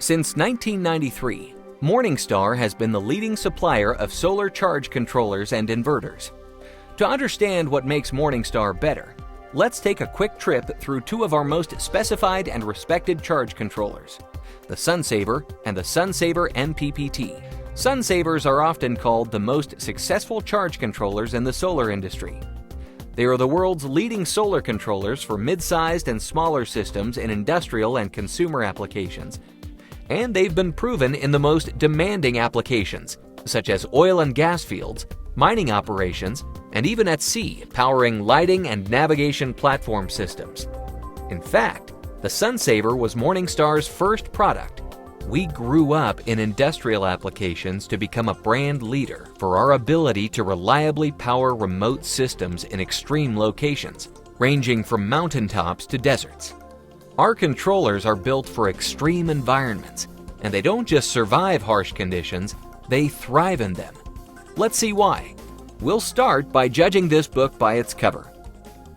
Since 1993, Morningstar has been the leading supplier of solar charge controllers and inverters. To understand what makes Morningstar better, let's take a quick trip through two of our most specified and respected charge controllers, the SunSaver and the SunSaver MPPT. SunSavers are often called the most successful charge controllers in the solar industry. They are the world's leading solar controllers for mid-sized and smaller systems in industrial and consumer applications, and they've been proven in the most demanding applications, such as oil and gas fields, mining operations, and even at sea, powering lighting and navigation platform systems. In fact, the SunSaver was Morningstar's first product. We grew up in industrial applications to become a brand leader for our ability to reliably power remote systems in extreme locations, ranging from mountaintops to deserts. Our controllers are built for extreme environments, and they don't just survive harsh conditions, they thrive in them. Let's see why. We'll start by judging this book by its cover.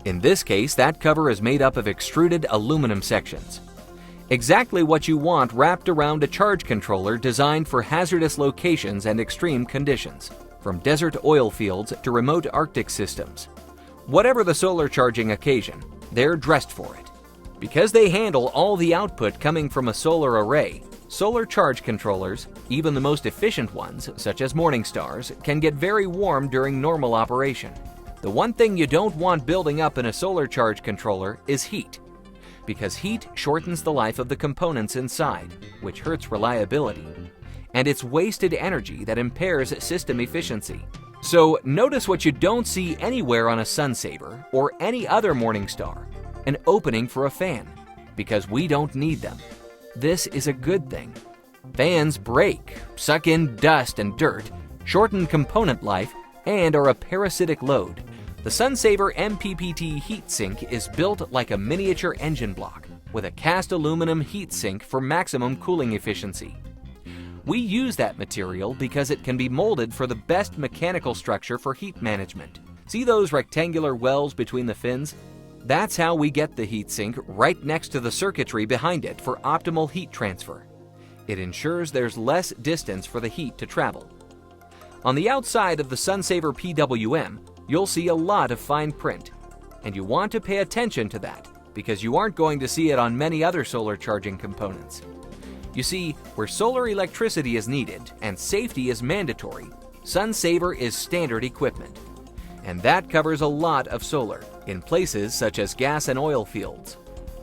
In this case, that cover is made up of extruded aluminum sections. Exactly what you want wrapped around a charge controller designed for hazardous locations and extreme conditions, from desert oil fields to remote Arctic systems. Whatever the solar charging occasion, they're dressed for it. Because they handle all the output coming from a solar array, solar charge controllers, even the most efficient ones, such as Morningstar's, can get very warm during normal operation. The one thing you don't want building up in a solar charge controller is heat, because heat shortens the life of the components inside, which hurts reliability, and it's wasted energy that impairs system efficiency. So notice what you don't see anywhere on a SunSaver or any other Morningstar: an opening for a fan, because we don't need them. This is a good thing. Fans break, suck in dust and dirt, shorten component life, and are a parasitic load. The SunSaver MPPT heatsink is built like a miniature engine block, with a cast aluminum heatsink for maximum cooling efficiency. We use that material because it can be molded for the best mechanical structure for heat management. See those rectangular wells between the fins? That's how we get the heatsink right next to the circuitry behind it for optimal heat transfer. It ensures there's less distance for the heat to travel. On the outside of the SunSaver PWM, you'll see a lot of fine print, and you want to pay attention to that because you aren't going to see it on many other solar charging components. You see, where solar electricity is needed and safety is mandatory, SunSaver is standard equipment. And that covers a lot of solar, in places such as gas and oil fields.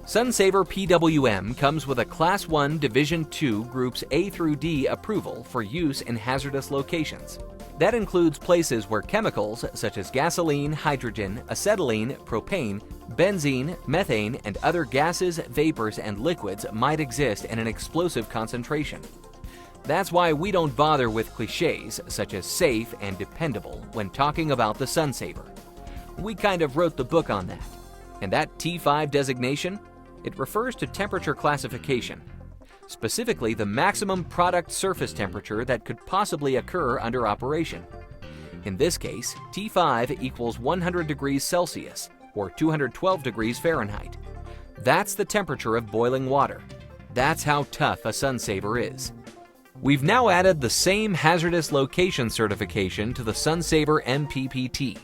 SunSaver PWM comes with a Class 1 Division 2 Groups A through D approval for use in hazardous locations. That includes places where chemicals such as gasoline, hydrogen, acetylene, propane, benzene, methane, and other gases, vapors, and liquids might exist in an explosive concentration. That's why we don't bother with cliches such as safe and dependable when talking about the SunSaver. We kind of wrote the book on that. And that T5 designation? It refers to temperature classification, specifically the maximum product surface temperature that could possibly occur under operation. In this case, T5 equals 100 degrees Celsius or 212 degrees Fahrenheit. That's the temperature of boiling water. That's how tough a SunSaver is. We've now added the same hazardous location certification to the SunSaver MPPT.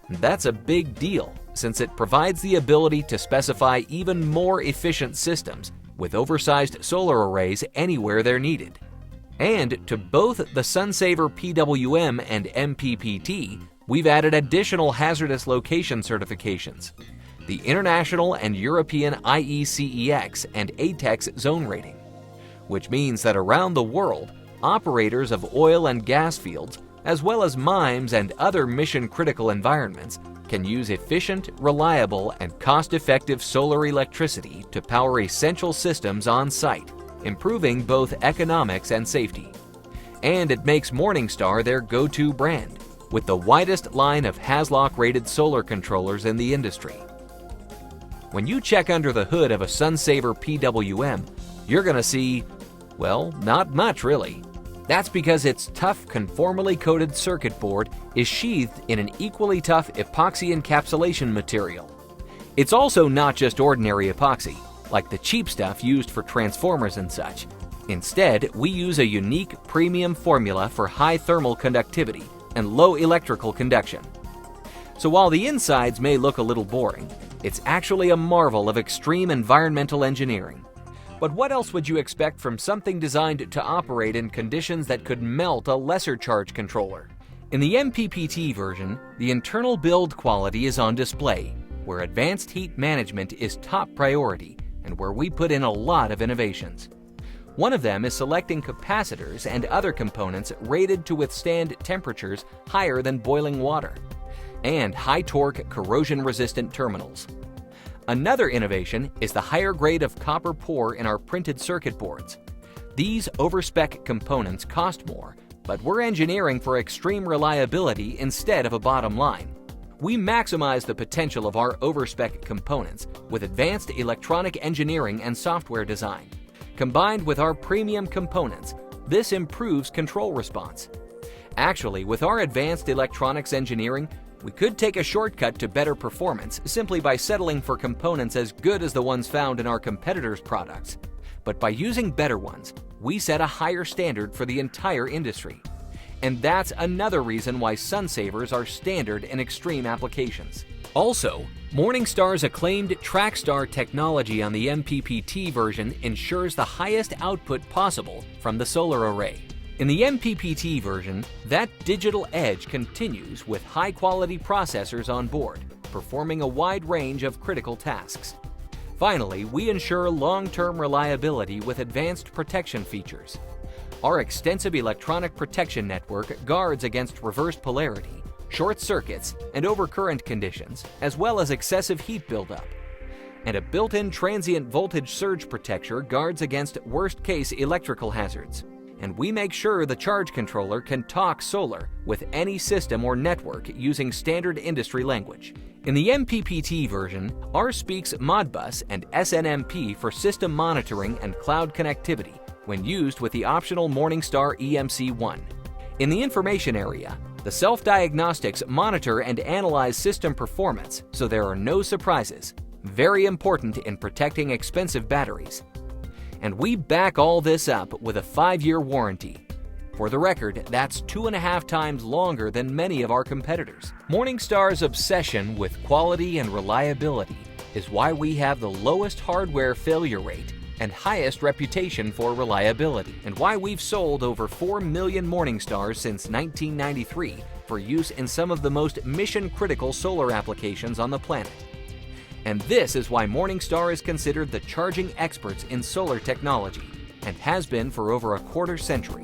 That's a big deal since it provides the ability to specify even more efficient systems with oversized solar arrays anywhere they're needed. And to both the SunSaver PWM and MPPT, we've added additional hazardous location certifications: the International and European IECEX and ATEX zone rating, which means that around the world, operators of oil and gas fields, as well as mines and other mission-critical environments, can use efficient, reliable, and cost-effective solar electricity to power essential systems on site, improving both economics and safety. And it makes Morningstar their go-to brand, with the widest line of HAZLOC-rated solar controllers in the industry. When you check under the hood of a SunSaver PWM, you're going to see, well, not much really. That's because its tough conformally coated circuit board is sheathed in an equally tough epoxy encapsulation material. It's also not just ordinary epoxy, like the cheap stuff used for transformers and such. Instead, we use a unique premium formula for high thermal conductivity and low electrical conduction. So while the insides may look a little boring, it's actually a marvel of extreme environmental engineering. But what else would you expect from something designed to operate in conditions that could melt a lesser charge controller? In the MPPT version, the internal build quality is on display, where advanced heat management is top priority and where we put in a lot of innovations. One of them is selecting capacitors and other components rated to withstand temperatures higher than boiling water, and high-torque, corrosion-resistant terminals. Another innovation is the higher grade of copper pore in our printed circuit boards. These overspec components cost more, but we're engineering for extreme reliability instead of a bottom line. We maximize the potential of our overspec components with advanced electronic engineering and software design. Combined with our premium components, this improves control response. Actually, with our advanced electronics engineering, we could take a shortcut to better performance simply by settling for components as good as the ones found in our competitors' products. But by using better ones, we set a higher standard for the entire industry. And that's another reason why SunSavers are standard in extreme applications. Also, Morningstar's acclaimed TrackStar technology on the MPPT version ensures the highest output possible from the solar array. In the MPPT version, that digital edge continues with high-quality processors on board, performing a wide range of critical tasks. Finally, we ensure long-term reliability with advanced protection features. Our extensive electronic protection network guards against reverse polarity, short circuits, and overcurrent conditions, as well as excessive heat buildup. And a built-in transient voltage surge protector guards against worst-case electrical hazards. And we make sure the charge controller can talk solar with any system or network using standard industry language. In the MPPT version, ours speaks Modbus and SNMP for system monitoring and cloud connectivity when used with the optional Morningstar EMC1. In the information area, the self-diagnostics monitor and analyze system performance so there are no surprises, very important in protecting expensive batteries. And we back all this up with a 5-year warranty. For the record, that's 2.5 times longer than many of our competitors. Morningstar's obsession with quality and reliability is why we have the lowest hardware failure rate and highest reputation for reliability, and why we've sold over 4 million Morningstars since 1993 for use in some of the most mission-critical solar applications on the planet. And this is why Morningstar is considered the charging experts in solar technology and has been for over a quarter century.